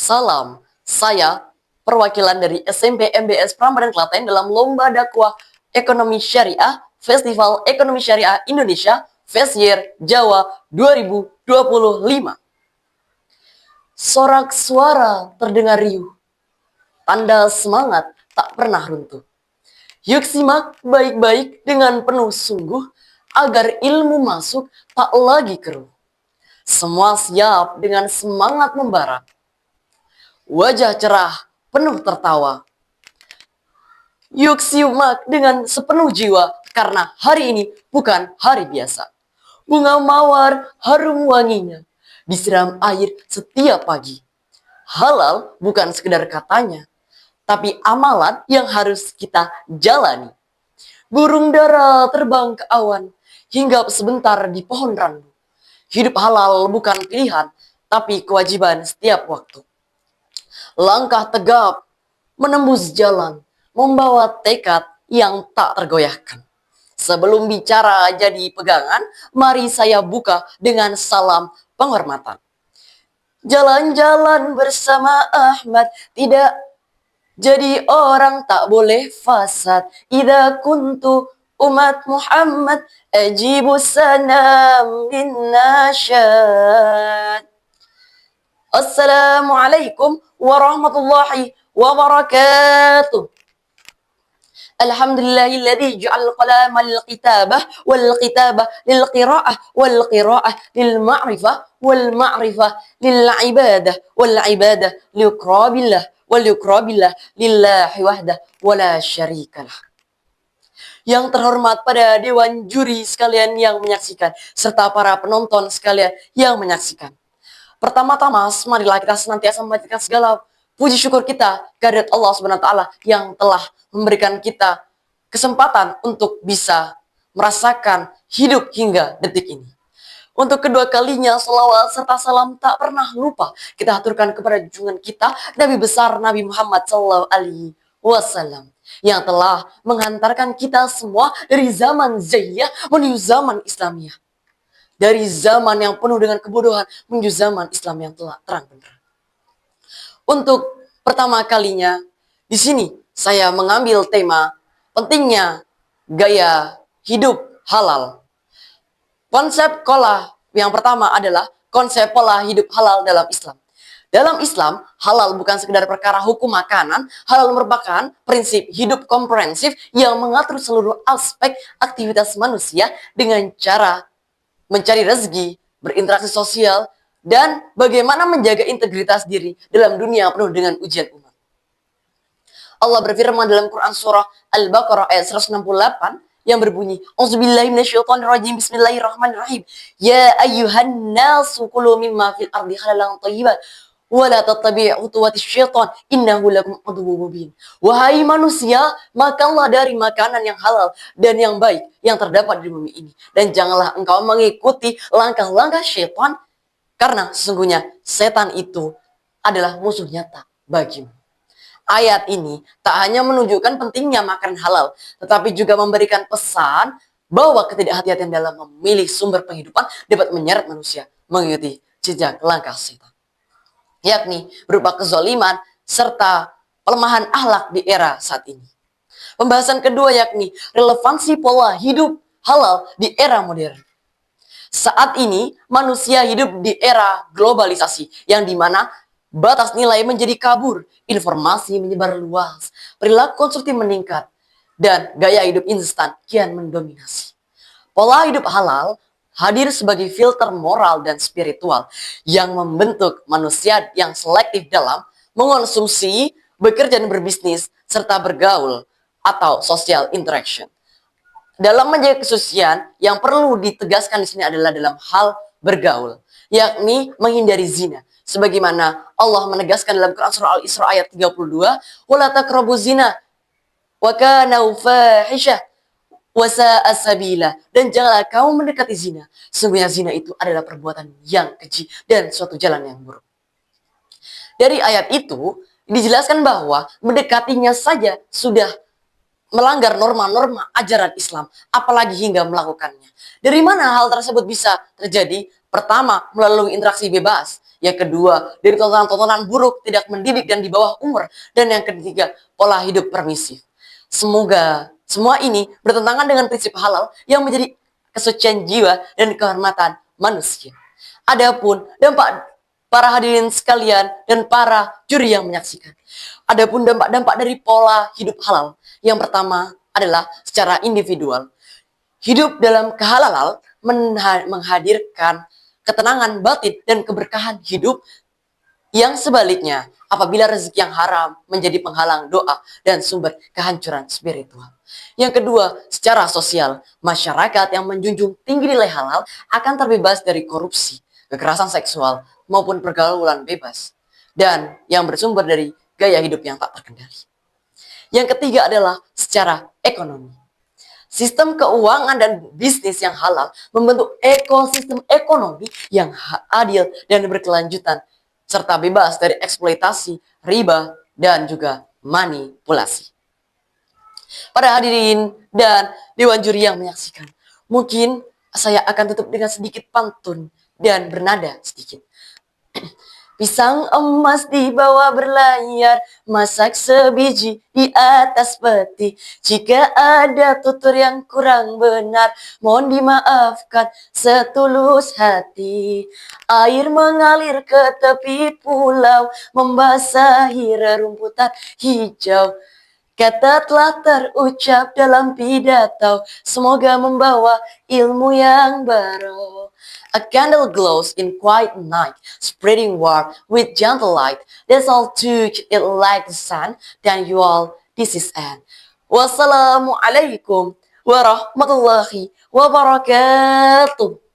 Salam, saya perwakilan dari SMP MBS Prambanan Klaten dalam Lomba Dakwah Ekonomi Syariah Festival Ekonomi Syariah Indonesia Fest Year Jawa 2025. Sorak suara terdengar riuh, tanda semangat tak pernah runtuh. Yuk simak baik-baik dengan penuh sungguh, agar ilmu masuk tak lagi keruh. Semua siap dengan semangat membara, wajah cerah penuh tertawa. Yuk simak dengan sepenuh jiwa, karena hari ini bukan hari biasa. Bunga mawar harum wanginya, disiram air setiap pagi. Halal bukan sekedar katanya, tapi amalan yang harus kita jalani. Burung dara terbang ke awan, hinggap sebentar di pohon randu. Hidup halal bukan pilihan, tapi kewajiban setiap waktu. Langkah tegap menembus jalan, membawa tekad yang tak tergoyahkan. Sebelum bicara jadi pegangan, mari saya buka dengan salam penghormatan. Jalan-jalan bersama Ahmad, tidak jadi orang tak boleh fasad. Idza kuntu umat Muhammad, ajibu sanam bin nasyad. Assalamualaikum warahmatullahi wabarakatuh. Alhamdulillahilladzi ja'al qalama lil-kitabah wal-kitabah lil-qira'ah wal-qira'ah lil-ma'rifah wal-ma'rifah lil-ibadah wal-ibadah liqrabillah wal-liqrabillah lillahi wahdah wala syarikalah. Yang terhormat pada dewan juri sekalian yang menyaksikan, serta para penonton sekalian yang menyaksikan. Pertama-tama, marilah kita senantiasa memanjatkan segala puji syukur kita kehadirat Allah Subhanahu wa taala yang telah memberikan kita kesempatan untuk bisa merasakan hidup hingga detik ini. Untuk kedua kalinya, selawat serta salam tak pernah lupa kita aturkan kepada junjungan kita, Nabi besar Nabi Muhammad SAW, yang telah menghantarkan kita semua dari zaman Jahiliyah menuju zaman Islamiyah. Dari zaman yang penuh dengan kebodohan menuju zaman Islam yang telah terang benderang. Untuk pertama kalinya, di sini saya mengambil tema pentingnya gaya hidup halal. Konsep pola yang pertama adalah konsep pola hidup halal dalam Islam. Dalam Islam, halal bukan sekedar perkara hukum makanan, halal merupakan prinsip hidup komprehensif yang mengatur seluruh aspek aktivitas manusia dengan cara mencari rezeki, berinteraksi sosial, dan bagaimana menjaga integritas diri dalam dunia penuh dengan ujian umat. Allah berfirman dalam Quran surah Al-Baqarah ayat 168 yang berbunyi, Auzubillahi minasyaitonirrajim, bismillahirrahmanirrahim. Ya ayyuhan nasu kulu mimma fil ardi halalan thayyiban wala tattabi'u khutuwatis syaitan innahu lakum aduwwum mubin. Wahai manusia, makanlah dari makanan yang halal dan yang baik yang terdapat di bumi ini, dan janganlah engkau mengikuti langkah-langkah syaitan, karena sesungguhnya setan itu adalah musuh nyata bagimu. Ayat ini tak hanya menunjukkan pentingnya makan halal, tetapi juga memberikan pesan bahwa ketidakhati-hatian dalam memilih sumber penghidupan dapat menyeret manusia mengikuti jejak langkah setan, yakni berupa kezaliman serta pelemahan akhlak di era saat ini. Pembahasan kedua yakni relevansi pola hidup halal di era modern. Saat ini manusia hidup di era globalisasi yang dimana batas nilai menjadi kabur, informasi menyebar luas, perilaku konsumtif meningkat, dan gaya hidup instan kian mendominasi. Pola hidup halal hadir sebagai filter moral dan spiritual yang membentuk manusia yang selektif dalam mengonsumsi, bekerja dan berbisnis, serta bergaul atau social interaction. Dalam menjaga kesucian, yang perlu ditegaskan di sini adalah dalam hal bergaul, yakni menghindari zina. Sebagaimana Allah menegaskan dalam Quran surah Al-Isra ayat 32, "Wala taqrabuz zina wa kana fahisyah wasa'a sabila," dan janganlah kamu mendekati zina. Sesungguhnya zina itu adalah perbuatan yang keji dan suatu jalan yang buruk. Dari ayat itu dijelaskan bahwa mendekatinya saja sudah melanggar norma-norma ajaran Islam, apalagi hingga melakukannya. Dari mana hal tersebut bisa terjadi? Pertama, melalui interaksi bebas, Yang kedua, dari tontonan-tontonan buruk, tidak mendidik dan di bawah umur. Dan yang ketiga, pola hidup permisif. Semoga semua ini bertentangan dengan prinsip halal yang menjadi kesucian jiwa dan kehormatan manusia. Adapun dampak para hadirin sekalian dan para juri yang menyaksikan. Adapun dampak-dampak dari pola hidup halal. Yang pertama adalah secara individual. Hidup dalam kehalalan menghadirkan ketenangan batin dan keberkahan hidup. Yang sebaliknya, apabila rezeki yang haram menjadi penghalang doa dan sumber kehancuran spiritual. Yang kedua, secara sosial, masyarakat yang menjunjung tinggi nilai halal akan terbebas dari korupsi, kekerasan seksual, maupun pergaulan bebas. Dan yang bersumber dari gaya hidup yang tak terkendali. Yang ketiga adalah secara ekonomi. Sistem keuangan dan bisnis yang halal membentuk ekosistem ekonomi yang adil dan berkelanjutan, serta bebas dari eksploitasi, riba, dan juga manipulasi. Para hadirin dan dewan juri yang menyaksikan, mungkin saya akan tutup dengan sedikit pantun dan bernada sedikit. Pisang emas dibawa berlayar, masak sebiji di atas peti. Jika ada tutur yang kurang benar, mohon dimaafkan setulus hati. Air mengalir ke tepi pulau, membasahi rerumputan hijau. Kata telah terucap dalam pidato, semoga membawa ilmu yang baru. A candle glows in quiet night, spreading warmth with gentle light. That's all took it like the sun, then you all, this is end. Wassalamualaikum warahmatullahi wabarakatuh.